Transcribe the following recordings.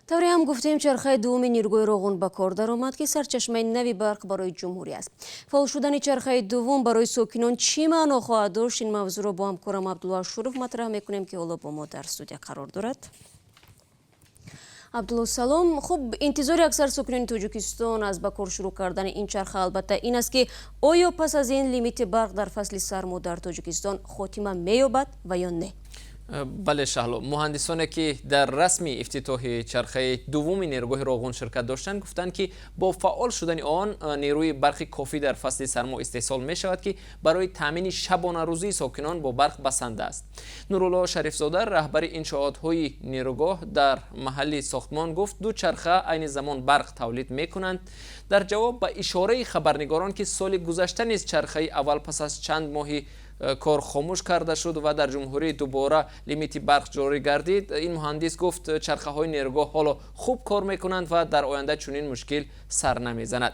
тавре ҳам гуфтем чархаи дуввуми ниргӯҳи Роғун ба кор даромад ки сарчашмаи нави барқ барои ҷумҳурӣ аст. Фаъол шудани чархаи дуввум барои сокинон чӣ маъно хоҳад дошт? Ин мавзӯъро бо ҳамкорам Абдулло Ашуров матраҳ мекунем ки ҳоло бо мо дар студия қарор дорад. Абдулло салом. Хуб, интизори аксар сокинони Тоҷикистон аз ба кор шурӯъ кардани ин чарха албатта ин аст ки оё пас аз ин лимити барқ дар фасли сармо дар Тоҷикистон хотима меёбад ва ё не? бале шаҳло, муҳандисоне ки дар расми ифтитоҳи чархаи дуввуми нерӯгоҳи Роғун ширкат доштанд гуфтанд ки бо фаъол шудани он нерӯи барқи кофӣ дар фасли сармо истеҳсол мешавад ки барои таъмини шабонарӯзии сокинон бо барқ басанда аст. Нурулло Шарифзода раҳбари иншоотҳои нерӯгоҳ дар маҳалли сохтмон гуфт ду чарха айни замон барқ тавлид мекунанд. Дар ҷавоб ба ишораи хабарнигорон ки соли гузашта низ чархаи аввал пас аз чанд моҳи кор хомӯш карда шуд ва дар ҷумҳурӣ дубора лимити барқ ҷорӣ гардид, ин муҳандис гуфт чархаҳои нерӯгоҳ ҳоло хуб кор мекунанд ва дар оянда чунин мушкил сар намезанад.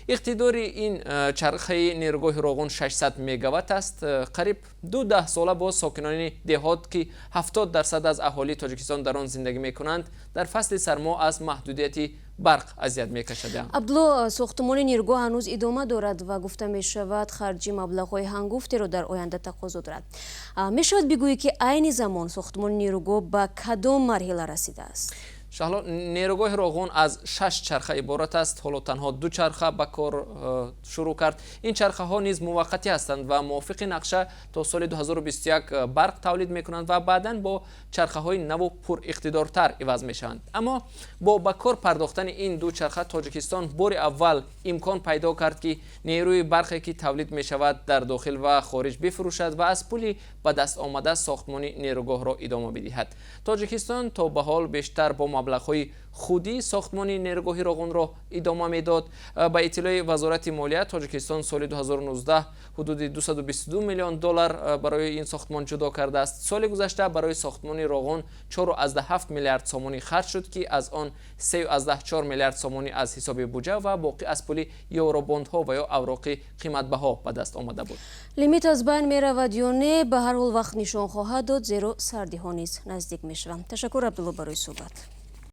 иқтидори ин чархаи нерӯгоҳи Роғун 600 мегаватт аст. қариб 2 сола боз сокинони деҳот ки 70% аз аҳолии Тоҷикистон дар он зиндагӣ мекунанд дар фасли сармо аз маҳдудияти барқ азият мекашаданд. Абдулло, сохтмони нерӯгоҳ ҳанӯз идома дорад ва гуфта мешавад харҷи маблағҳои ҳангуфтеро дар оянда тақозо дорад. Мешавад бигӯӣ ки айни замон сохтмони нерӯгоҳ ба кадом марҳила расидааст? шаҳло, нерӯгоҳи Роғун аз 6 чарха иборат аст. ҳоло танҳо 2 чарха ба кор шурӯъ кард. ин чархаҳо низ муваққатӣ ҳастанд ва мувофиқи нақша то соли 2021 барқ тавлид мекунанд ва баъдан бо чархаҳои наву пуриқтидортар иваз мешаванд. аммо бо ба кор пардохтани ин ду чарха Тоҷикистон бори аввал имкон пайдо кард ки нерӯи барқе ки тавлид мешавад дар дохил ва хориҷ бифурӯшад ва аз пули ба даст омада сохтмони нерӯгоҳро идома бидиҳад. Тоҷикистон то ба ҳол бештар бо маблағҳои худӣ сохтмони нерӯгоҳи Роғунро идома медод. ба иттилои вазорати молия, Тоҷикистон соли 2019 ҳудуди $222 миллион барои ин сохтмон ҷудо кардааст. соли гузашта барои сохтмони Роғун 4,7 миллиард сомонӣ харҷ шуд ки аз он 3,4 миллиард сомонӣ аз ҳисоби буҷа ва боқӣ аз пули евробондҳо ва ё авроқи қиматбаҳо ба даст омада буд. Лимит аз байн меравад ё не, ба ҳар ҳол вақт нишон хоҳад дод, зеро сардиҳо низ наздик мешаванд. Ташаккур Абдулло барои суҳбат.